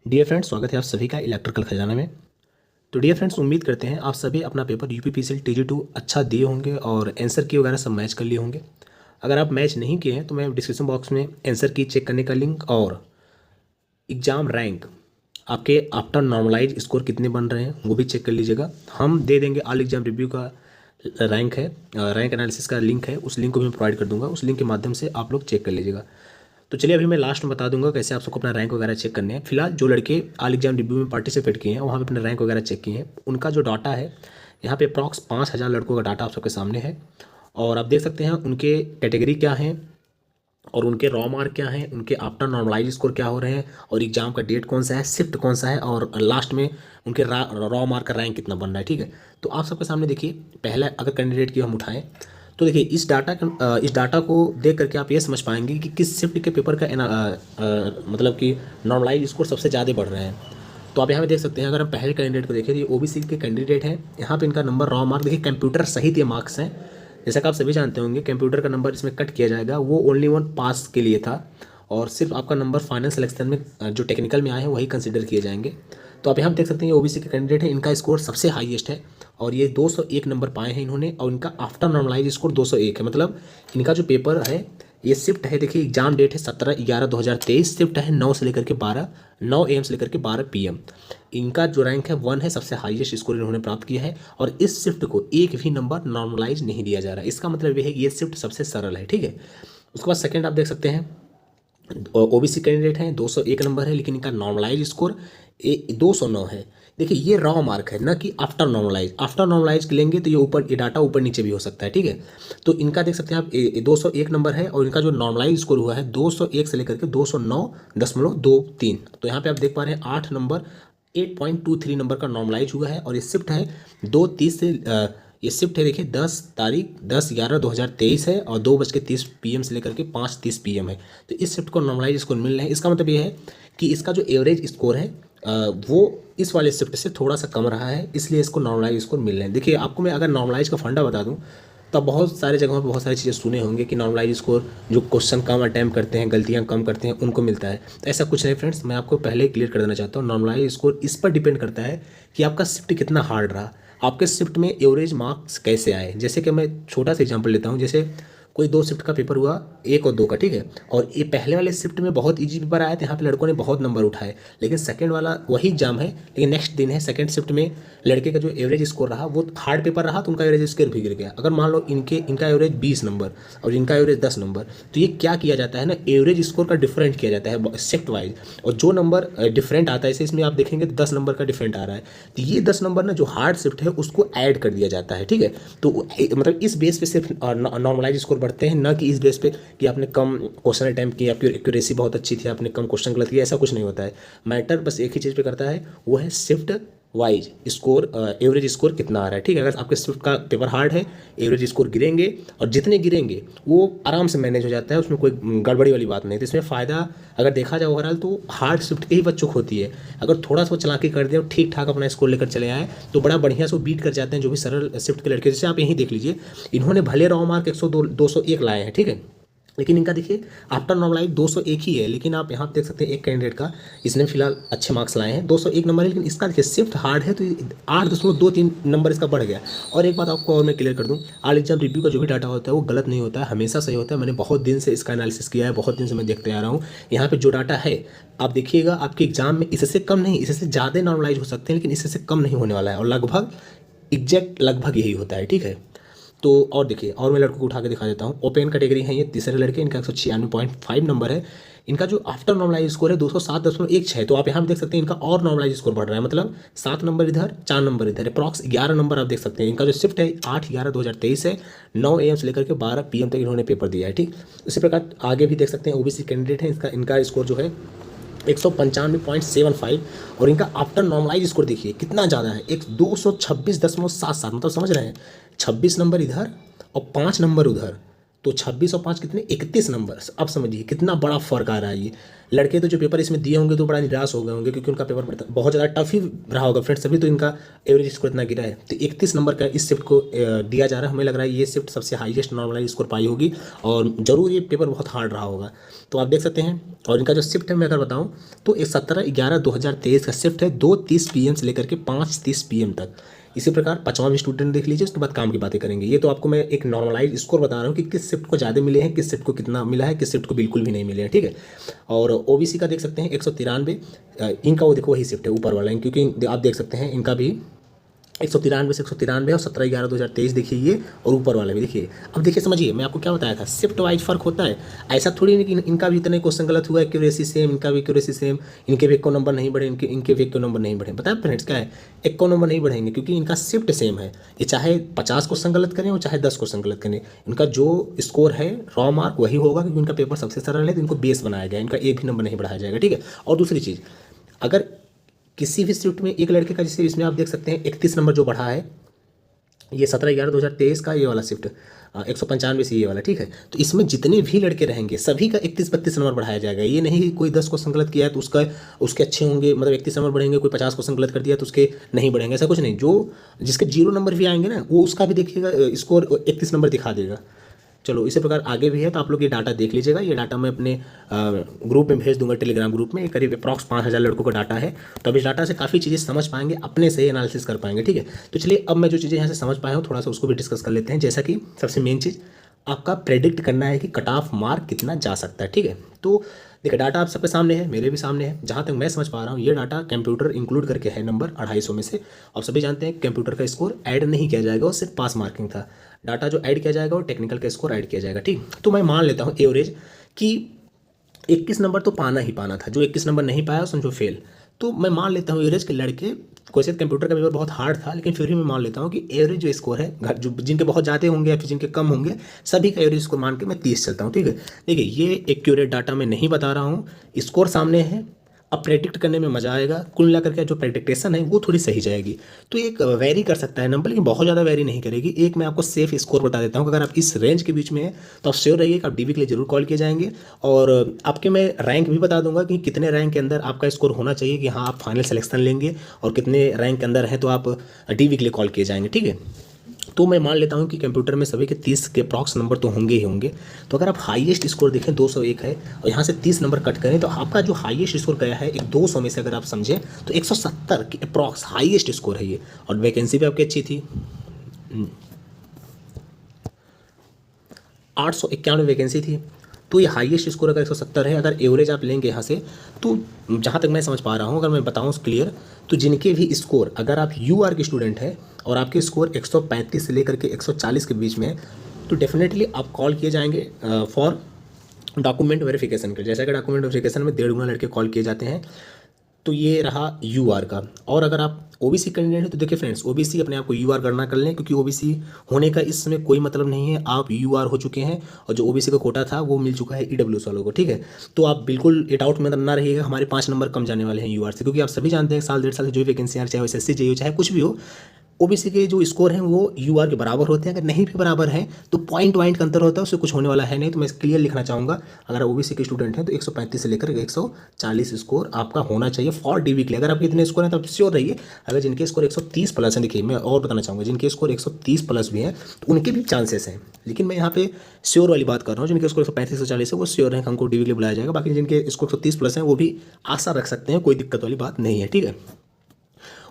Dear friends, स्वागत है आप सभी का इलेक्ट्रिकल खजाना में। तो डियर फ्रेंड्स, उम्मीद करते हैं आप सभी अपना पेपर यूपीपीसीएल TG2 अच्छा दिए होंगे और आंसर की वगैरह सब मैच कर लिए होंगे। अगर आप मैच नहीं किए हैं तो मैं डिस्क्रिप्शन बॉक्स में आंसर की चेक करने का लिंक और एग्ज़ाम रैंक आपके आफ्टर नॉर्मलाइज स्कोर कितने बन रहे हैं वो भी चेक कर लीजिएगा। हम दे देंगे ऑल एग्जाम रिव्यू का रैंक है, रैंक एनालिसिस का लिंक है, उस लिंक को भी मैं प्रोवाइड कर दूंगा। उस लिंक के माध्यम से आप लोग चेक कर लीजिएगा। तो चलिए अभी मैं लास्ट में बता दूंगा कैसे आप सबको अपना रैंक वगैरह चेक करने हैं। फिलहाल जो लड़के ऑल एग्जाम रिव्यू में पार्टिसिपेट किए हैं वहाँ पे अपना रैंक वगैरह चेक किए हैं, उनका जो डाटा है यहाँ पे अप्रॉक्स 5,000 लड़कों का डाटा आप सबके सामने है। और आप देख सकते हैं उनके कैटेगरी क्या हैं और उनके रॉ मार्क क्या हैं, उनके आफ्टर नॉर्मलाइज स्कोर क्या हो रहे हैं और एग्जाम का डेट कौन सा है, शिफ्ट कौन सा है और लास्ट में उनके रॉ मार्क का रैंक कितना बन रहा है। ठीक है, तो आप सबके सामने देखिए, पहला अगर कैंडिडेट की हम उठाएं तो देखिए इस डाटा को देख करके आप ये समझ पाएंगे कि किस शिफ्ट के पेपर का मतलब कि नॉर्मलाइज स्कोर सबसे ज़्यादा बढ़ रहे हैं। तो आप यहाँ पे देख सकते हैं, अगर हम पहले कैंडिडेट को देखें तो ये ओबीसी के कैंडिडेट हैं। यहाँ पे इनका नंबर रॉ मार्क देखिए, कंप्यूटर सहित ये मार्क्स हैं। जैसा कि आप सभी जानते होंगे कंप्यूटर का नंबर इसमें कट किया जाएगा, वो ओनली वन पास के लिए था और सिर्फ आपका नंबर फाइनल सिलेक्शन में जो टेक्निकल में आए हैं वही कंसिडर किए जाएंगे। तो आप यहाँ देख सकते हैं ये ओबीसी के कैंडिडेट है, इनका स्कोर सबसे हाईएस्ट है और ये 201 नंबर पाए हैं इन्होंने और इनका आफ्टर नॉर्मलाइज स्कोर 201 है। मतलब इनका जो पेपर है ये शिफ्ट है, देखिए एग्जाम डेट है 17/11/2023, शिफ्ट है 9 से लेकर के 12, 9 AM से लेकर के 12 PM। इनका जो रैंक है 1 है, सबसे हाईएस्ट स्कोर इन्होंने प्राप्त किया है और इस शिफ्ट को एक भी नंबर नॉर्मलाइज नहीं दिया जा रहा है। इसका मतलब ये है कि ये शिफ्ट सबसे सरल है। ठीक है, उसके बाद सेकेंड आप देख सकते हैं ओबीसी कैंडिडेट हैं, 201 नंबर है लेकिन इनका नॉर्मलाइज स्कोर 209 है। देखिए ये रॉ मार्क है ना कि आफ्टर नॉर्मलाइज, आफ्टर नॉर्मलाइज लेंगे तो ये ऊपर ये डाटा ऊपर नीचे भी हो सकता है। ठीक है, तो इनका देख सकते हैं आप 201 नंबर है और इनका जो नॉर्मलाइज स्कोर हुआ है 201 से लेकर के 209.23। तो यहाँ पे आप देख पा रहे हैं 8 नंबर 8.23 नंबर का नॉर्मलाइज हुआ है और ये शिफ्ट है 2:30 से ये शिफ्ट है देखिए 10 तारीख 10/11/2023 है और 2:30 PM से लेकर के 5:30 PM है। तो इस शिफ्ट को नॉर्मलाइज स्कोर मिल रहे हैं। इसका मतलब ये है कि इसका जो एवरेज स्कोर है वो इस वाले शिफ्ट से थोड़ा सा कम रहा है, इसलिए इसको नॉर्मलाइज स्कोर मिल रहे हैं। देखिए आपको मैं अगर नॉर्मलाइज का फंडा बता दूं तो बहुत सारे जगहों पर बहुत सारी चीज़ें सुने होंगे कि नॉर्मलाइज स्कोर जो क्वेश्चन कम अटैम्प्ट करते हैं, गलतियां कम करते हैं, उनको मिलता है। तो ऐसा कुछ नहीं फ्रेंड्स, मैं आपको पहले ही क्लियर कर देना चाहता हूँ। नॉर्मलाइज स्कोर इस पर डिपेंड करता है कि आपका शिफ्ट कितना हार्ड रहा, आपके शिफ्ट में एवरेज मार्क्स कैसे आए। जैसे कि मैं छोटा सा एग्जांपल लेता हूँ, जैसे कोई 2 शिफ्ट का पेपर हुआ, 1 और 2 का, ठीक है, और ये पहले वाले शिफ्ट में बहुत इजी पेपर आया था, यहाँ पे लड़कों ने बहुत नंबर उठाए। लेकिन सेकंड वाला वही एग्जाम है लेकिन नेक्स्ट दिन है, सेकंड शिफ्ट में लड़के का जो एवरेज स्कोर रहा वो हार्ड पेपर रहा तो उनका एवरेज स्कोर भी गिर गया। अगर मान लो इनका एवरेज 20 नंबर और इनका एवरेज 10 नंबर, तो ये क्या किया जाता है ना, एवरेज स्कोर का डिफरेंट किया जाता है शिफ्ट वाइज, और जो नंबर डिफरेंट आता है, जैसे इसमें आप देखेंगे तो 10 नंबर का डिफरेंट आ रहा है, तो ये 10 नंबर ना जो हार्ड शिफ्ट है उसको ऐड कर दिया जाता है। ठीक है, तो मतलब इस बेस पे सिर्फ नॉर्मलाइज स्कोर बढ़ते हैं, ना कि इस बेस पे कि आपने कम क्वेश्चन अटैम्प्ट किया, आपकी एक्यूरेसी बहुत अच्छी थी, आपने कम क्वेश्चन गलत किया, ऐसा कुछ नहीं होता है। मैटर बस एक ही चीज़ पे करता है, वो है shift wise score, average score कितना आ रहा है। ठीक है, अगर आपके शिफ्ट का पेपर हार्ड है एवरेज स्कोर गिरेंगे और जितने गिरेंगे वो आराम से मैनेज हो जाता है, उसमें कोई गड़बड़ी वाली बात नहीं। तो इसमें फ़ायदा अगर देखा जाए ओवरऑल तो हार्ड शिफ्ट के ही बच्चों को होती है। अगर थोड़ा सा चलाकी कर दें और ठीक ठाक अपना स्कोर लेकर चले आए तो बड़ा बढ़िया से बीट कर जाते हैं जो भी सरल शिफ्ट के लड़के। जैसे आप यहीं देख लीजिए, इन्होंने भले रॉ मार्क 201 लाए हैं, ठीक है, लेकिन इनका देखिए आफ्टर नॉर्मलाइज 201 ही है। लेकिन आप यहाँ देख सकते हैं एक कैंडिडेट का, इसने फिलहाल अच्छे मार्क्स लाए हैं, 201 नंबर है, लेकिन इसका देखिए शिफ्ट हार्ड है तो 8.23 नंबर इसका बढ़ गया। और एक बात आपको और मैं क्लियर कर दूँ, ऑल एग्जाम रिव्यू का जो भी डाटा होता है वो गलत नहीं होता है, हमेशा सही होता है। मैंने बहुत दिन से इसका एनालिसिस किया है, बहुत दिन से मैं देखते आ रहा हूँ। यहाँ पर जो डाटा है आप देखिएगा, आपके एग्जाम में इससे कम नहीं, इससे ज़्यादा नॉर्मलाइज हो सकते हैं, लेकिन इससे कम नहीं होने वाला है और लगभग एग्जैक्ट लगभग यही होता है। ठीक है, तो और देखिए, और मैं लड़कों को उठा के दिखा देता हूँ। ओपन कैटेगरी है ये, तीसरे लड़के, इनका 196.5 नंबर है। इनका जो आफ्टर नॉर्मलाइज स्कोर है 207.16। तो आप यहाँ पे देख सकते हैं इनका और नॉर्मलाइज स्कोर बढ़ रहा है, मतलब 7 नंबर इधर, 4 नंबर इधर, अप्रॉक्स 11 नंबर आप देख सकते हैं। इनका जो शिफ्ट है 8/11/2023 है, 9 AM से लेकर के 12 PM तक इन्होंने पेपर दिया है। ठीक, इसी प्रकार आगे भी देख सकते हैं ओबीसी कैंडिडेट है, इनका स्कोर जो है 195.75 और इनका आफ्टर नॉर्मलाइज स्कोर देखिए कितना ज़्यादा है, 226.77। मतलब समझ रहे हैं, 26 नंबर इधर और 5 नंबर उधर, तो 26 और 5 कितने, 31 नंबर। अब समझिए कितना बड़ा फर्क आ रहा है ये। लड़के तो जो पेपर इसमें दिए होंगे तो बड़ा निराश हो गए होंगे, क्योंकि उनका पेपर बहुत ज़्यादा टफ ही रहा होगा फ्रेंड्स, तभी तो इनका एवरेज स्कोर इतना गिरा है। तो 31 नंबर का इस शिफ्ट को दिया जा रहा है। हमें लग रहा है ये शिफ्ट सबसे हाईएस्ट नॉर्मलाइज स्कोर पाई होगी, और ज़रूर ये पेपर बहुत हार्ड रहा होगा। तो आप देख सकते हैं। और इनका जो शिफ्ट है मैं अगर बताऊँ तो 17/11/2023 का शिफ्ट है, 2:30 PM से लेकर के 5:30 PM तक। इसी प्रकार 5वां भी स्टूडेंट देख लीजिए, उसके बाद काम की बातें करेंगे। ये तो आपको मैं एक नॉर्मलाइज स्कोर बता रहा हूँ कि किस शिफ्ट को ज़्यादा मिले हैं, किस शिफ्ट को कितना मिला है, किस शिफ्ट को बिल्कुल भी नहीं मिले हैं, ठीक है। और ओबीसी का देख सकते हैं 193, इनका वो देखो वही शिफ्ट है ऊपर वाला, क्योंकि आप देख सकते हैं इनका भी 193 से 193 और 17/11/2023 देखिए ये, और ऊपर वाला भी देखिए। अब देखिए समझिए, मैं आपको क्या बताया था, शिफ्ट वाइज फर्क होता है। ऐसा थोड़ी नहीं कि इनका भी इतने क्वेश्चन गलत हुआ है, एक्यूरेसी सेम, इनका भी एक्यूरेसी सेम, इनके भी एक को नंबर नहीं बढ़े, इनके भी एक को नंबर नहीं बढ़े। पता है फ्रेंड्स क्या है, एक को नंबर नहीं बढ़ेंगे क्योंकि इनका शिफ्ट सेम है। ये चाहे 50 क्वेश्चन गलत करें और चाहे 10 क्वेश्चन गलत करें, इनका जो स्कोर है रॉ मार्क वही होगा, क्योंकि इनका पेपर सबसे सरल है, तो इनको बेस बनाया गया, इनका एक भी नंबर नहीं बढ़ाया जाएगा, ठीक है। और दूसरी चीज़, अगर किसी भी शिफ्ट में एक लड़के का, जैसे इसमें आप देख सकते हैं 31 नंबर जो बढ़ा है, ये 17/11/2023 का ये वाला शिफ्ट 195 से ये वाला, ठीक है। तो इसमें जितने भी लड़के रहेंगे सभी का 31-32 नंबर बढ़ाया जाएगा। ये नहीं कि कोई 10 क्वेश्चन गलत किया है तो उसके अच्छे होंगे, मतलब 31 नंबर बढ़ेंगे, कोई 50 क्वेश्चन गलत कर दिया तो उसके नहीं बढ़ेंगे, ऐसा कुछ नहीं। जो जिसके 0 नंबर भी आएंगे ना, वो उसका भी देखिएगा स्कोर 31 नंबर दिखा देगा। चलो इसी प्रकार आगे भी है, तो आप लोग ये डाटा देख लीजिएगा। ये डाटा मैं अपने ग्रुप में भेज दूंगा, टेलीग्राम ग्रुप में। करीब अप्रॉक्स 5000 लड़कों का डाटा है, तो अब इस डाटा से काफ़ी चीज़ें समझ पाएंगे, अपने से एनालिसिस कर पाएंगे, ठीक है। तो चलिए अब मैं जो चीज़ें यहाँ से समझ पाया हूँ थोड़ा सा उसको भी डिस्कस कर लेते हैं। जैसा कि सबसे मेन चीज़ आपका प्रेडिक्ट करना है कि कट ऑफ मार्क कितना जा सकता है, ठीक है। तो देखिए डाटा आप सबके सामने है, मेरे भी सामने है। जहाँ तक मैं समझ पा रहा हूँ ये डाटा कंप्यूटर इंक्लूड करके है नंबर 250 में से। और सभी जानते हैं कंप्यूटर का स्कोर ऐड नहीं किया जाएगा, वो सिर्फ पास मार्किंग था। डाटा जो ऐड किया जाएगा वो टेक्निकल का स्कोर ऐड किया जाएगा, ठीक। तो मैं मान लेता हूँ एवरेज कि 21 नंबर तो पाना ही पाना था, जो 21 नंबर नहीं पाया समझो फेल। तो मैं मान लेता हूँ एवरेज के लड़के, वैसे कंप्यूटर का पेपर बहुत हार्ड था, लेकिन फिर भी मैं मान लेता हूँ कि एवरेज जो स्कोर है, जो जिनके बहुत ज़्यादा होंगे या फिर जिनके कम होंगे, सभी का एवरेज स्कोर मान के मैं 30 चलता हूँ, ठीक है। देखिए ये एक्यूरेट डाटा मैं नहीं बता रहा हूँ, स्कोर सामने है। अब प्रेडिक्ट करने में मज़ा आएगा, कुल मिलाकर के जो प्रेडिक्टेशन है वो थोड़ी सही जाएगी। तो एक वेरी कर सकता है नंबर, लेकिन बहुत ज़्यादा वेरी नहीं करेगी। एक मैं आपको सेफ स्कोर बता देता हूँ, अगर आप इस रेंज के बीच में हैं तो आप श्योर रहिए कि आप डीवी के लिए जरूर कॉल किए जाएंगे। और आपके मैं रैंक भी बता दूंगा कि कितने रैंक के अंदर आपका स्कोर होना चाहिए कि हाँ आप फाइनल सिलेक्शन लेंगे, और कितने रैंक के अंदर है तो आप डीवी के लिए कॉल किए जाएंगे, ठीक है। तो मैं मान लेता हूं कि कंप्यूटर में सभी के 30 के अप्रॉक्स नंबर तो होंगे ही होंगे। तो अगर आप हाईएस्ट स्कोर देखें 201 है, और यहाँ से 30 नंबर कट करें तो आपका जो हाईएस्ट स्कोर गया है एक 200 में से अगर आप समझें तो 170 के अप्रॉक्स हाईएस्ट स्कोर है ये। और वैकेंसी भी आपकी अच्छी थी, 891 वैकेंसी थी। तो ये हाईएस्ट स्कोर अगर 170 है, अगर एवरेज आप लेंगे यहाँ से, तो जहाँ तक मैं समझ पा रहा हूँ, अगर मैं बताऊँ क्लियर, तो जिनके भी स्कोर, अगर आप यूआर के स्टूडेंट हैं और आपके स्कोर 135 से लेकर के 140 के बीच में है, तो डेफिनेटली आप कॉल किए जाएंगे फॉर डॉक्यूमेंट वेरिफिकेशन के। जैसा कि डॉक्यूमेंट वेरिफिकेशन में 1.5 गुना लड़के कॉल किए जाते हैं, तो ये रहा यूआर का। और अगर आप ओबीसी कैंडिडेट हैं तो देखिए फ्रेंड्स, ओबीसी अपने आप को यूआर गणना कर लें, क्योंकि ओबीसी होने का इस समय कोई मतलब नहीं है, आप यूआर हो चुके हैं, और जो ओबीसी का कोटा था वो मिल चुका है ईडब्ल्यूएस वालों को, ठीक है। तो आप बिल्कुल ये डाउट में ना रहिएगा हमारे 5 नंबर कम जाने वाले हैं यूआर से, क्योंकि आप सभी जानते हैं साल 1.5 साल से जो वैकेंसी आ रही है, चाहे एसएससी जेईई चाहे कुछ भी हो, ओबीसी के जो स्कोर हैं वो यूआर के बराबर होते हैं। अगर नहीं भी बराबर हैं तो पॉइंट का अंतर होता है, उससे कुछ होने वाला है नहीं। तो मैं क्लियर लिखना चाहूँगा, अगर ओबीसी के स्टूडेंट हैं तो 135 से लेकर 140 स्कोर आपका होना चाहिए फॉर डीवी के लिए। अगर आपके इतने स्कोर हैं तो आप श्योर रहिए, अगर जिनके स्कोर 130 प्लस हैं, देखिए मैं और बताना चाहूँगा, जिनके स्कोर 130 प्लस भी हैं तो उनके भी चांसेस हैं। लेकिन मैं यहाँ पे श्योर वाली बात कर रहा हूँ, जिनके स्कोर 135 से 140 है वो श्योर है कि हमको डीवी के लिए बुलाया जाएगा। बाकी जिनके स्कोर 130 प्लस हैं वो भी आशा रख सकते हैं, कोई दिक्कत वाली बात नहीं है, ठीक है।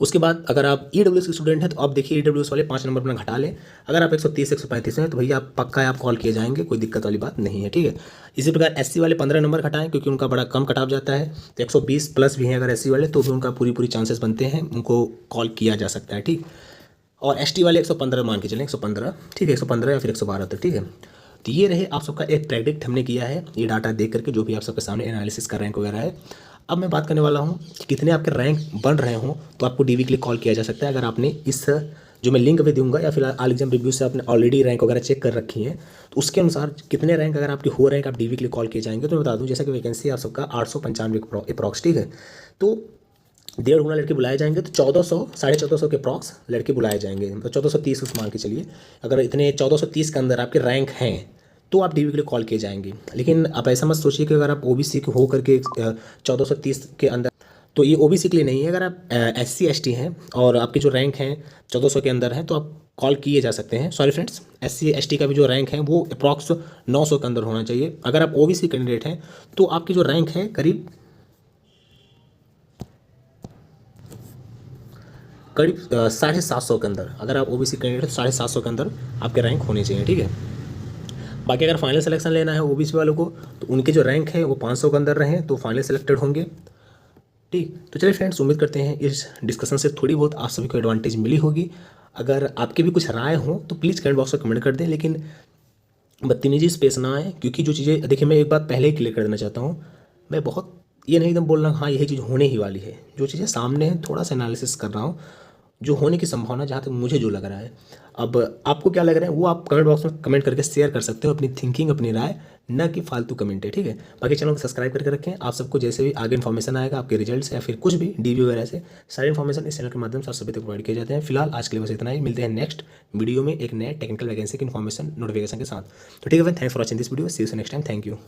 उसके बाद अगर आप ईडब्ल्यूएस के स्टूडेंट हैं तो आप देखिए ईडब्ल्यूएस वाले 5 नंबर अपना घटा लें। अगर आप 130 135 हैं तो भैया आप पक्का आप कॉल किए जाएंगे, कोई दिक्कत वाली बात नहीं है, ठीक है। इसी प्रकार एससी वाले 15 नंबर घटाएं, क्योंकि उनका बड़ा कम कट ऑफ जाता है। तो 120 प्लस भी हैं अगर एससी वाले, तो भी उनका पूरी चांसेस बनते हैं, उनको कॉल किया जा सकता है, ठीक। और एसटी वाले 115 मान के चलें, 115, ठीक है, 115 या फिर 112 तक, ठीक है। तो ये रहे आप सबका एक प्रेडिक्ट हमने किया है, ये डाटा देख करके जो भी आप सबके सामने एनालिसिस का रैंक वगैरह है। अब मैं बात करने वाला हूँ कि कितने आपके रैंक बन रहे हों तो आपको डीवी के लिए कॉल किया जा सकता है। अगर आपने इस जो मैं लिंक भी दूंगा या फिर ऑल एग्जाम रिव्यू से आपने ऑलरेडी रैंक वगैरह चेक कर रखी है, तो उसके अनुसार कितने रैंक अगर आपके हो रहे हैं कि आप डीवी के लिए कॉल किए जाएंगे। तो मैं बता दूँ, जैसा कि वैकेंसी आप सबका 895 अप्रॉक्स, ठीक है। तो 1.5 गुना लड़के बुलाए जाएंगे, तो 1400 1450 के अप्रॉक्स लड़के बुलाए जाएंगे, तो 1430 उस मान के चलिए। अगर इतने 1430 के अंदर आपके रैंक हैं तो आप डीवी के लिए कॉल किए जाएंगे। लेकिन आप ऐसा मत सोचिए कि अगर आप ओबीसी के हो करके 1430 के अंदर, तो ये ओबीसी के लिए नहीं है। अगर आप SC ST हैं और आपके जो रैंक हैं 1400 के अंदर हैं तो आप कॉल किए जा सकते हैं। सॉरी फ्रेंड्स, SC ST का भी जो रैंक है वो अप्रॉक्स 900 के अंदर होना चाहिए। अगर आप ओबीसी कैंडिडेट हैं तो आपकी जो रैंक है करीब 750 के अंदर, अगर आप ओबीसी कैंडिडेट तो 750 के अंदर आपके रैंक होने चाहिए, ठीक है। बाकी अगर फाइनल सिलेक्शन लेना है ओबीसी वालों को तो उनके जो रैंक है वो 500 के अंदर रहें तो फाइनल सेलेक्टेड होंगे, ठीक। तो चलिए फ्रेंड्स, उम्मीद करते हैं इस डिस्कशन से थोड़ी बहुत आप सभी को एडवांटेज मिली होगी। अगर आपकी भी कुछ राय हो तो प्लीज़ कमेंट बॉक्स में कमेंट कर दें, लेकिन बदतमीजी स्पेस ना आए, क्योंकि जो चीज़ें देखिए, मैं एक बात पहले ही क्लियर कर देना चाहता हूँ। मैं बहुत ये नहीं एकदम बोल रहा हूँ हाँ यही चीज़ होने ही वाली है। जो चीज़ें सामने हैं थोड़ा सा एनालिसिस कर रहा हूँ, जो होने की संभावना जहाँ तक मुझे जो लग रहा है। अब आपको क्या लग रहा है वो आप कमेंट बॉक्स में कमेंट करके शेयर कर सकते हो, अपनी थिंकिंग, अपनी राय, ना कि फालतू कमेंट है, ठीक है। बाकी चैनल को सब्सक्राइब करके रखें। आप सबको जैसे भी आगे इन्फॉर्मेशन आएगा आपके रिजल्ट्स या फिर कुछ भी डीवी वगैरह से, सारी इन्फॉर्मेशन इस चैनल के माध्यम से आप सभी तक प्रोवाइड किए जाते हैं। फिलहाल आज के लिए बस इतना ही। मिलते हैं नेक्स्ट वीडियो में एक नए टेक्निकल वैकेंसी की इन्फॉर्मेशन नोटिफिकेशन के साथ। तो ठीक है, thanks for watching this video. See you next time. Thank you.